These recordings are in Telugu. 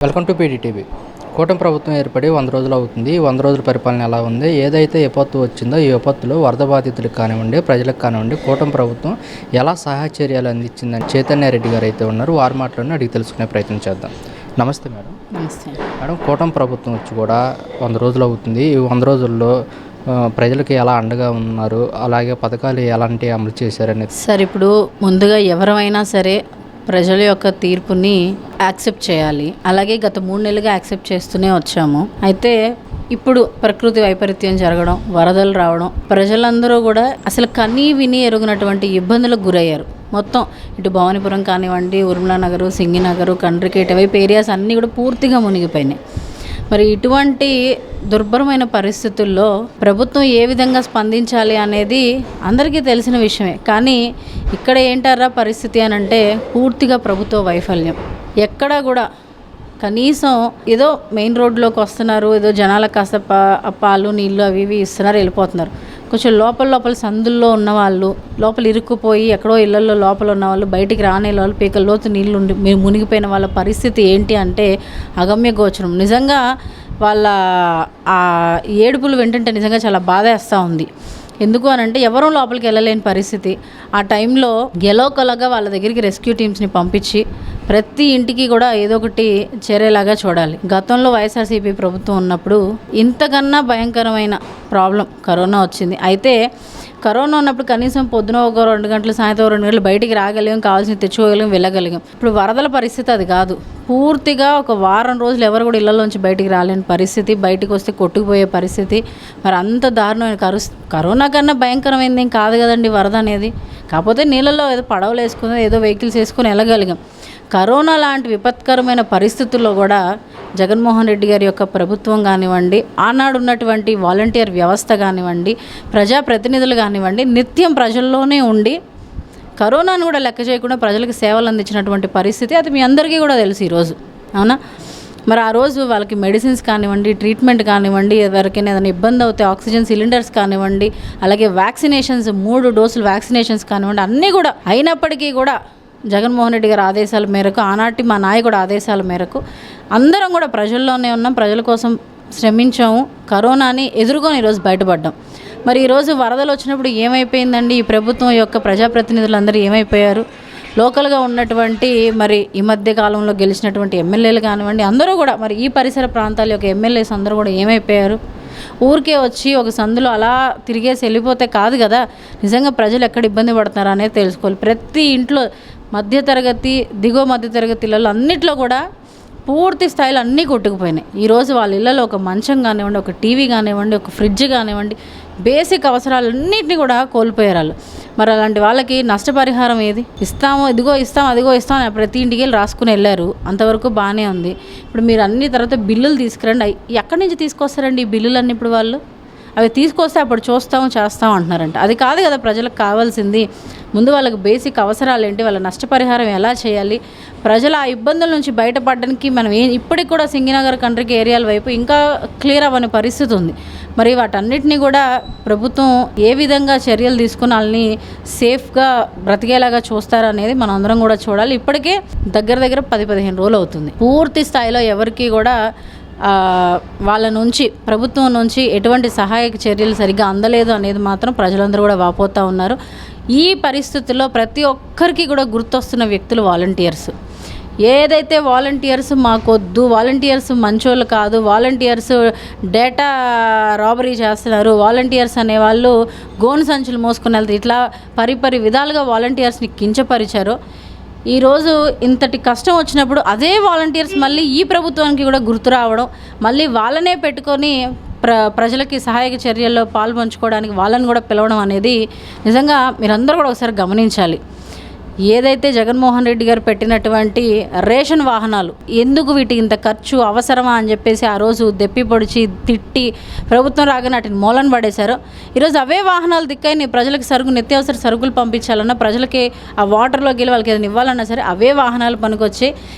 Welcome to PDTV. కూటమి ప్రభుత్వం ఏర్పడి 100 రోజులు అవుతుంది. 100 రోజుల పరిపాలన ఎలా ఉంది, ఏదైతే విపత్తు వచ్చిందో ఈ విపత్తులో వరద బాధితులకు కానివ్వండి, ప్రజలకు కానివ్వండి, కూటమి ప్రభుత్వం ఎలా సహాయ చర్యలు అందించిందని చైతన్య రెడ్డి గారు అయితే ఉన్నారు. వారి మాటలను అడిగి తెలుసుకునే ప్రయత్నం చేద్దాం. నమస్తే మేడం. నమస్తే మేడం, కూటమి ప్రభుత్వం వచ్చి కూడా 100 రోజులు అవుతుంది. ఈ 100 రోజుల్లో ప్రజలకి ఎలా అండగా ఉన్నారు, అలాగే పథకాలు ఎలాంటివి అమలు చేశారనేది. సార్, ఇప్పుడు ముందుగా ఎవరైనా సరే ప్రజల యొక్క తీర్పుని యాక్సెప్ట్ చేయాలి. అలాగే గత 3 నెలలుగా యాక్సెప్ట్ చేస్తూనే వచ్చాము. అయితే ఇప్పుడు ప్రకృతి వైపరీత్యం జరగడం, వరదలు రావడం, ప్రజలందరూ కూడా అసలు కనీ విని ఎరుగునటువంటి ఇబ్బందులకు గురయ్యారు. మొత్తం ఇటు భవానీపురం కానివ్వండి, ఉర్మిళా నగరు, సింగినగరు, కండ్రికేట వైపు ఏరియాస్ అన్నీ కూడా పూర్తిగా మునిగిపోయినాయి. మరి ఇటువంటి దుర్భరమైన పరిస్థితుల్లో ప్రభుత్వం ఏ విధంగా స్పందించాలి అనేది అందరికీ తెలిసిన విషయమే. కానీ ఇక్కడ ఏంటారా పరిస్థితి అని అంటే పూర్తిగా ప్రభుత్వ వైఫల్యం. ఎక్కడా కూడా కనీసం ఏదో మెయిన్ రోడ్లోకి వస్తున్నారు, ఏదో జనాలకు కాస్త పాలు నీళ్ళు అవి ఇవి ఇస్తున్నారు, వెళ్ళిపోతున్నారు. కొంచెం లోపల సందుల్లో ఉన్నవాళ్ళు, లోపల ఇరుక్కుపోయి ఎక్కడో ఇళ్లలో లోపల ఉన్నవాళ్ళు, బయటికి రానే వాళ్ళు, పీకల లోతు నీళ్ళు ఉండి మునిగిపోయిన వాళ్ళ పరిస్థితి ఏంటి అంటే అగమ్య గోచరం. నిజంగా వాళ్ళ ఆ ఏడుపులు వింటుంటే నిజంగా చాలా బాధ వేస్తూ ఉంది. ఎందుకు అని అంటే ఎవరూ లోపలికి వెళ్ళలేని పరిస్థితి. ఆ టైంలో ఎలోకలగా వాళ్ళ దగ్గరికి రెస్క్యూ టీమ్స్ని పంపించి ప్రతి ఇంటికి కూడా ఏదో ఒకటి చేరేలాగా చూడాలి. గతంలో వైఎస్ఆర్సీపీ ప్రభుత్వం ఉన్నప్పుడు ఇంతకన్నా భయంకరమైన ప్రాబ్లం కరోనా వచ్చింది. అయితే కరోనా ఉన్నప్పుడు కనీసం పొద్దున ఒక 2 గంటలు, సాయంత్రం 2 గంటలు బయటికి రాగలిగాం, కావాల్సిన తెచ్చుకోగలిగాం, వెళ్ళగలిగాం. ఇప్పుడు వరదల పరిస్థితి అది కాదు. పూర్తిగా ఒక వారం రోజులు ఎవరు కూడా ఇళ్లలోంచి బయటికి రాలేని పరిస్థితి, బయటికి వస్తే కొట్టుకుపోయే పరిస్థితి. మరి అంత దారుణమైన కరోనా కన్నా భయంకరమైంది ఏం కాదు కదండి వరద అనేది. కాకపోతే నీళ్ళల్లో ఏదో పడవలు వేసుకుని, ఏదో వెహికల్స్ వేసుకుని వెళ్ళగలిగాం. కరోనా లాంటి విపత్కరమైన పరిస్థితుల్లో కూడా జగన్మోహన్ రెడ్డి గారి యొక్క ప్రభుత్వం కానివ్వండి, ఆనాడు ఉన్నటువంటి వాలంటీర్ వ్యవస్థ కానివ్వండి, ప్రజాప్రతినిధులు కానివ్వండి, నిత్యం ప్రజల్లోనే ఉండి కరోనాను కూడా లెక్క చేయకుండా ప్రజలకు సేవలు అందించినటువంటి పరిస్థితి అది మీ అందరికీ కూడా తెలుసు ఈరోజు, అవునా? మరి ఆ రోజు వాళ్ళకి మెడిసిన్స్ కానివ్వండి, ట్రీట్మెంట్ కానివ్వండి, ఎవరికైనా ఏదైనా ఇబ్బంది అవుతే ఆక్సిజన్ సిలిండర్స్ కానివ్వండి, అలాగే వ్యాక్సినేషన్స్ 3 డోసులు వ్యాక్సినేషన్స్ కానివ్వండి, అన్నీ కూడా అయినప్పటికీ కూడా జగన్మోహన్ రెడ్డి గారి ఆదేశాల మేరకు, ఆనాటి మా నాయకుడు ఆదేశాల మేరకు అందరం కూడా ప్రజల్లోనే ఉన్నాం, ప్రజల కోసం శ్రమించాము, కరోనాని ఎదుర్కొని ఈరోజు బయటపడ్డాం. మరి ఈరోజు వరదలు వచ్చినప్పుడు ఏమైపోయిందండి? ఈ ప్రభుత్వం యొక్క ప్రజాప్రతినిధులందరూ ఏమైపోయారు? లోకల్గా ఉన్నటువంటి మరి ఈ మధ్య కాలంలో గెలిచినటువంటి ఎమ్మెల్యేలు కానివ్వండి, అందరూ కూడా మరి ఈ పరిసర ప్రాంతాల యొక్క ఎమ్మెల్యేస్ అందరూ కూడా ఏమైపోయారు? ఊరికే వచ్చి ఒక సందులో అలా తిరిగేసి వెళ్ళిపోతే కాదు కదా. నిజంగా ప్రజలు ఎక్కడ ఇబ్బంది పడుతున్నారా అనేది తెలుసుకోవాలి. ప్రతి ఇంట్లో మధ్యతరగతి, దిగువ మధ్యతరగతి ఇళ్ళలో అన్నిట్లో కూడా పూర్తి స్థాయిలో అన్నీ కొట్టుకుపోయినాయి. ఈరోజు వాళ్ళ ఇళ్ళలో ఒక మంచం కానివ్వండి, ఒక టీవీ కానివ్వండి, ఒక ఫ్రిడ్జ్ కానివ్వండి, బేసిక్ అవసరాలన్నింటినీ కూడా కోల్పోయారు వాళ్ళు. మరి అలాంటి వాళ్ళకి నష్టపరిహారం ఏది? ఇస్తాము, అదిగో ఇస్తాం అని ప్రతి ఇంటికి వెళ్ళి రాసుకుని వెళ్ళారు. అంతవరకు బాగానే ఉంది. ఇప్పుడు మీరు అన్ని తర్వాత బిల్లులు తీసుకురండి. ఎక్కడి నుంచి తీసుకొస్తారండి ఈ బిల్లులన్నీ? ఇప్పుడు వాళ్ళు అవి తీసుకొస్తే అప్పుడు చేస్తాం అంటున్నారంట. అది కాదు కదా ప్రజలకు కావాల్సింది. ముందు వాళ్ళకి బేసిక్ అవసరాలు ఏంటి, వాళ్ళ నష్టపరిహారం ఎలా చేయాలి, ప్రజల ఆ ఇబ్బందుల నుంచి బయటపడడానికి మనం ఇప్పటికి కూడా సింగినగర్, కండ్రికి ఏరియాల వైపు ఇంకా క్లియర్ అవ్వని పరిస్థితి ఉంది. మరి వాటన్నిటిని కూడా ప్రభుత్వం ఏ విధంగా చర్యలు తీసుకుని వాళ్ళని సేఫ్గా బ్రతికేలాగా చూస్తారనేది మనం అందరం కూడా చూడాలి. ఇప్పటికే దగ్గర 10-15 రోజులు అవుతుంది. పూర్తి స్థాయిలో ఎవరికి కూడా వాళ్ళ నుంచి, ప్రభుత్వం నుంచి ఎటువంటి సహాయక చర్యలు సరిగ్గా అందలేదు అనేది మాత్రం ప్రజలందరూ కూడా వాపోతూ ఉన్నారు. ఈ పరిస్థితుల్లో ప్రతి ఒక్కరికి కూడా గుర్తొస్తున్న వ్యక్తులు వాలంటీర్స్. ఏదైతే వాలంటీర్స్ మాకొద్దు, వాలంటీర్స్ మంచోళ్ళు కాదు, వాలంటీర్స్ డేటా రాబరీ చేస్తున్నారు, వాలంటీర్స్ అనేవాళ్ళు గోను సంచులు మోసుకుని వెళ్తారు, ఇట్లా పరిపరి విధాలుగా వాలంటీర్స్ని కించపరిచారు. ఈరోజు ఇంతటి కష్టం వచ్చినప్పుడు అదే వాలంటీర్స్ మళ్ళీ ఈ ప్రభుత్వానికి కూడా గుర్తు రావడం, మళ్ళీ వాళ్ళనే పెట్టుకొని ప్రజలకి సహాయక చర్యల్లో పాల్పంచుకోవడానికి వాళ్ళని కూడా పిలవడం అనేది నిజంగా మీరందరూ కూడా ఒకసారి గమనించాలి. ఏదైతే జగన్మోహన్ రెడ్డి గారు పెట్టినటువంటి రేషన్ వాహనాలు, ఎందుకు వీటికి ఇంత ఖర్చు అవసరమా అని చెప్పేసి ఆ రోజు దెప్పి పొడిచి తిట్టి ప్రభుత్వం రాగానే వాటిని మూలన పడేశారు. ఈరోజు అవే వాహనాలు దిక్కని ప్రజలకు నిత్యావసర సరుకులు పంపించాలన్నా, ప్రజలకి ఆ వాటర్లోకి వెళ్ళి వాళ్ళకి ఏదైనా ఇవ్వాలన్నా సరే అవే వాహనాలు పనికొచ్చి,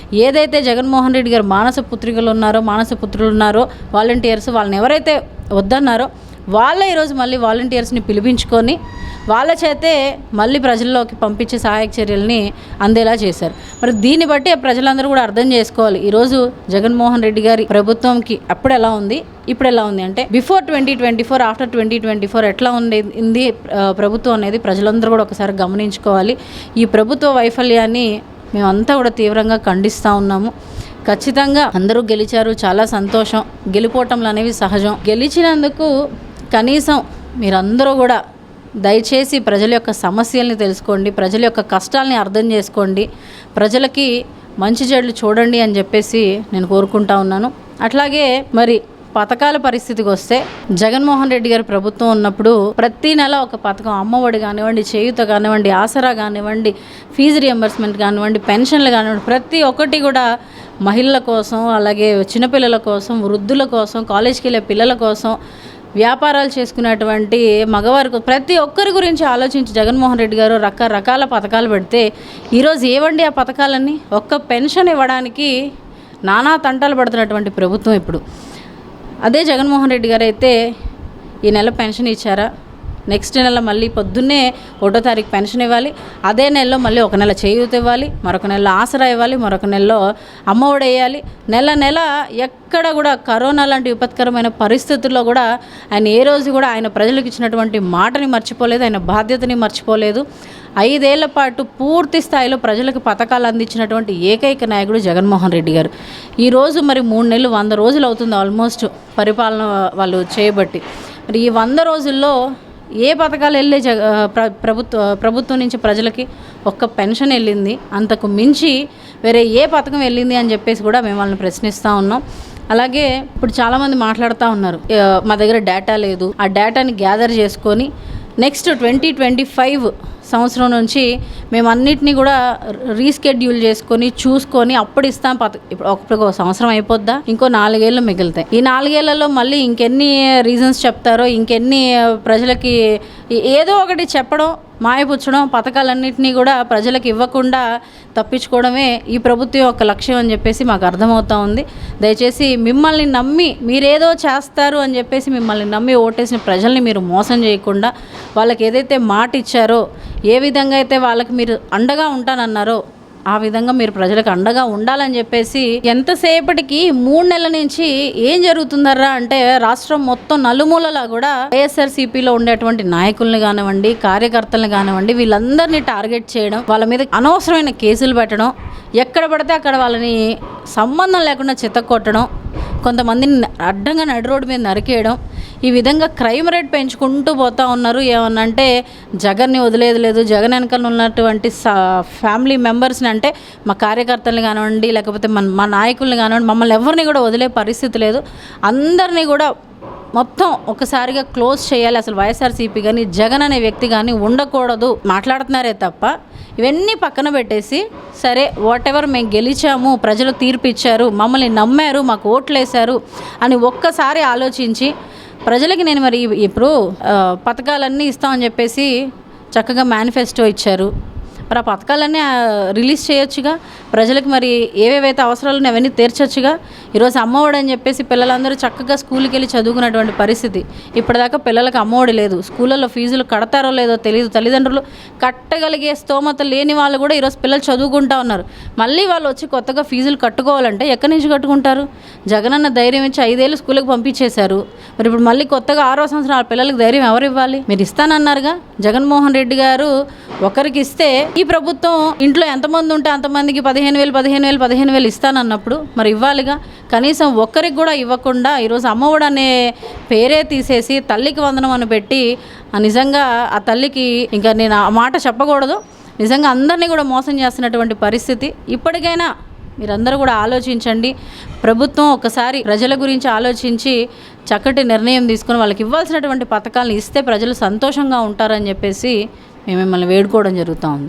ఏదైతే జగన్మోహన్ రెడ్డి గారు మానస పుత్రులు ఉన్నారో వాలంటీర్స్, వాళ్ళని ఎవరైతే వద్దన్నారో వాళ్ళే ఈరోజు మళ్ళీ వాలంటీర్స్ని పిలిపించుకొని వాళ్ళ చేతే మళ్ళీ ప్రజల్లోకి పంపించే సహాయక చర్యల్ని అందేలా చేశారు. మరి దీన్ని బట్టి ప్రజలందరూ కూడా అర్థం చేసుకోవాలి, ఈరోజు జగన్మోహన్ రెడ్డి గారి ప్రభుత్వంకి అప్పుడు ఎలా ఉంది, ఇప్పుడు ఎలా ఉంది అంటే బిఫోర్ 2024 ఆఫ్టర్ 2024 ఎట్లా ఉంది ప్రభుత్వం అనేది ప్రజలందరూ కూడా ఒకసారి గమనించుకోవాలి. ఈ ప్రభుత్వ వైఫల్యాన్ని మేమంతా కూడా తీవ్రంగా ఖండిస్తూ ఉన్నాము. ఖచ్చితంగా అందరూ గెలిచారు, చాలా సంతోషం. గెలిపోవటంలు అనేవి సహజం. గెలిచినందుకు కనీసం మీరందరూ కూడా దయచేసి ప్రజల యొక్క సమస్యల్ని తెలుసుకోండి, ప్రజల యొక్క కష్టాలని అర్థం చేసుకోండి, ప్రజలకి మంచి చెడులు చూడండి అని చెప్పేసి నేను కోరుకుంటా ఉన్నాను. అట్లాగే మరి పథకాల పరిస్థితికి వస్తే జగన్మోహన్ రెడ్డి గారి ప్రభుత్వం ఉన్నప్పుడు ప్రతి నెల ఒక పథకం, అమ్మఒడి కానివ్వండి, చేయూత కానివ్వండి, ఆసరా కానివ్వండి, ఫీజు రియంబర్స్మెంట్ కానివ్వండి, పెన్షన్లు కానివ్వండి, ప్రతి ఒక్కటి కూడా మహిళల కోసం, అలాగే చిన్నపిల్లల కోసం, వృద్ధుల కోసం, కాలేజీకి వెళ్ళే పిల్లల కోసం, వ్యాపారాలు చేసుకునేటువంటి మగవారికి, ప్రతి ఒక్కరి గురించి ఆలోచించి జగన్మోహన్ రెడ్డి గారు రకరకాల పథకాలు పెడితే ఈరోజు ఏవండి ఆ పథకాలన్నీ? ఒక్క పెన్షన్ ఇవ్వడానికి నానా తంటాలు పడుతున్నటువంటి ప్రభుత్వం ఇప్పుడు. అదే జగన్మోహన్ రెడ్డి గారు అయితే ఈ నెల పెన్షన్ ఇచ్చారా, నెక్స్ట్ నెల మళ్ళీ పొద్దున్నే 1వ తారీఖు పెన్షన్ ఇవ్వాలి, అదే నెలలో మళ్ళీ ఒక నెల చేయూత ఇవ్వాలి, మరొక నెలలో ఆసరా ఇవ్వాలి, మరొక నెలలో అమ్మఒడి వేయాలి. నెల ఎక్కడ కూడా కరోనా లాంటి విపత్కరమైన పరిస్థితుల్లో కూడా ఆయన ఏ రోజు కూడా ఆయన ప్రజలకు ఇచ్చినటువంటి మాటని మర్చిపోలేదు, ఆయన బాధ్యతని మర్చిపోలేదు. 5 ఏళ్ల పాటు పూర్తి స్థాయిలో ప్రజలకు పథకాలు అందించినటువంటి ఏకైక నాయకుడు జగన్మోహన్ రెడ్డి గారు. ఈరోజు మరి 3 నెలలు 100 రోజులు అవుతుంది ఆల్మోస్ట్ పరిపాలన వాళ్ళు చేయబట్టి. మరి ఈ 100 రోజుల్లో ఏ పథకాలు వెళ్ళే ప్రభుత్వం నుంచి ప్రజలకి? ఒక్క పెన్షన్ వెళ్ళింది, అంతకు మించి వేరే ఏ పథకం వెళ్ళింది అని చెప్పేసి కూడా మేము వాళ్ళని ప్రశ్నిస్తూ ఉన్నాం. అలాగే ఇప్పుడు చాలామంది మాట్లాడుతూ ఉన్నారు, మా దగ్గర డేటా లేదు, ఆ డేటాని గ్యాదర్ చేసుకొని నెక్స్ట్ 2025 సంవత్సరం నుంచి మేము అన్నిటినీ కూడా రీస్కెడ్యూల్ చేసుకొని చూసుకొని అప్పుడు ఇస్తాం. ఇప్పుడు ఒక సంవత్సరం అయిపోద్దా, ఇంకో 4 ఏళ్ళు మిగులుతాయి. ఈ 4 ఏళ్లలో మళ్ళీ ఇంకెన్ని రీజన్స్ చెప్తారో, ఇంకెన్ని ప్రజలకి ఏదో ఒకటి చెప్పడం, మాయపుచ్చడం, పథకాలన్నింటినీ కూడా ప్రజలకు ఇవ్వకుండా తప్పించుకోవడమే ఈ ప్రభుత్వం యొక్క లక్ష్యం అని చెప్పేసి మాకు అర్థమవుతా ఉంది. దయచేసి మిమ్మల్ని నమ్మి మీరేదో చేస్తారు అని చెప్పేసి మిమ్మల్ని నమ్మి ఓటేసిన ప్రజల్ని మీరు మోసం చేయకుండా, వాళ్ళకి ఏదైతే మాట ఇచ్చారో, ఏ విధంగా అయితే వాళ్ళకి మీరు అండగా ఉంటానన్నారో ఆ విధంగా మీరు ప్రజలకు అండగా ఉండాలని చెప్పేసి. ఎంతసేపటికి 3 నెలల నుంచి ఏం జరుగుతుందర్రా అంటే రాష్ట్రం మొత్తం నలుమూలలా కూడా వైఎస్ఆర్సీపీలో ఉండేటువంటి నాయకుల్ని కానివ్వండి, కార్యకర్తలను కానివ్వండి, వీళ్ళందరినీ టార్గెట్ చేయడం, వాళ్ళ మీద అనవసరమైన కేసులు పెట్టడం, ఎక్కడ పడితే అక్కడ వాళ్ళని సంబంధం లేకుండా చితక్కొట్టడం, కొంతమందిని అడ్డంగా నడి రోడ్డు మీద నరికేయడం, ఈ విధంగా క్రైమ్ రేట్ పెంచుకుంటూ పోతూ ఉన్నారు. ఏమన్నంటే జగన్ని వదిలేదు లేదు, జగన్ వెనకాల ఉన్నటువంటి ఫ్యామిలీ మెంబర్స్ని, అంటే మా కార్యకర్తల్ని కానివ్వండి, లేకపోతే మా నాయకుల్ని కానివ్వండి, మమ్మల్ని ఎవరిని కూడా వదిలే పరిస్థితి లేదు. అందరినీ కూడా మొత్తం ఒకసారిగా క్లోజ్ చేయాలి. అసలు వైఎస్ఆర్సీపీ కానీ జగన్ అనే వ్యక్తి కానీ ఉండకూడదు మాట్లాడుతున్నారే తప్ప, ఇవన్నీ పక్కన పెట్టేసి సరే వాట్ ఎవర్ మేము గెలిచాము, ప్రజలు తీర్పు ఇచ్చారు, మమ్మల్ని నమ్మారు, మాకు ఓట్లు వేశారు అని ఒక్కసారి ఆలోచించి ప్రజలకి నేను మరి ఇప్పుడు పథకాలన్నీ ఇస్తామని చెప్పేసి చక్కగా మేనిఫెస్టో ఇచ్చారు. మరి ఆ పథకాలన్నీ రిలీజ్ చేయొచ్చుగా, ప్రజలకు మరి ఏవేవైతే అవసరాలు ఉన్నాయో అవన్నీ తీర్చొచ్చుగా. ఈరోజు అమ్మఒడి అని చెప్పేసి పిల్లలందరూ చక్కగా స్కూల్కి వెళ్ళి చదువుకున్నటువంటి పరిస్థితి. ఇప్పటిదాకా పిల్లలకు అమ్మఒడి లేదు, స్కూళ్ళల్లో ఫీజులు కడతారో లేదో తెలియదు, తల్లిదండ్రులు కట్టగలిగే స్తోమత లేని వాళ్ళు కూడా ఈరోజు పిల్లలు చదువుకుంటూ ఉన్నారు. మళ్ళీ వాళ్ళు వచ్చి కొత్తగా ఫీజులు కట్టుకోవాలంటే ఎక్కడి నుంచి కట్టుకుంటారు? జగనన్న ధైర్యం ఇచ్చి 5 ఏళ్ళు స్కూల్కి పంపించేశారు. మరి ఇప్పుడు మళ్ళీ కొత్తగా 6వ సంవత్సరం ఆ పిల్లలకు ధైర్యం ఎవరు ఇవ్వాలి? మీరు ఇస్తానన్నారుగా. జగన్మోహన్ రెడ్డి గారు ఒకరికి ఇస్తే ఈ ప్రభుత్వం ఇంట్లో ఎంతమంది ఉంటే అంతమందికి 15,000 ఇస్తానన్నప్పుడు మరి ఇవ్వాలిగా. కనీసం ఒక్కరికి కూడా ఇవ్వకుండా ఈరోజు అమ్మఒడి అనే పేరే తీసేసి తల్లికి వందనం అని పెట్టి నిజంగా ఆ తల్లికి ఇంకా నేను ఆ మాట చెప్పకూడదు, నిజంగా అందరినీ కూడా మోసం చేస్తున్నటువంటి పరిస్థితి. ఇప్పటికైనా మీరందరూ కూడా ఆలోచించండి. ప్రభుత్వం ఒకసారి ప్రజల గురించి ఆలోచించి చక్కటి నిర్ణయం తీసుకొని వాళ్ళకి ఇవ్వాల్సినటువంటి పథకాలను ఇస్తే ప్రజలు సంతోషంగా ఉంటారని చెప్పేసి మేము మిమ్మల్ని వేడుకోవడం జరుగుతూ ఉంది.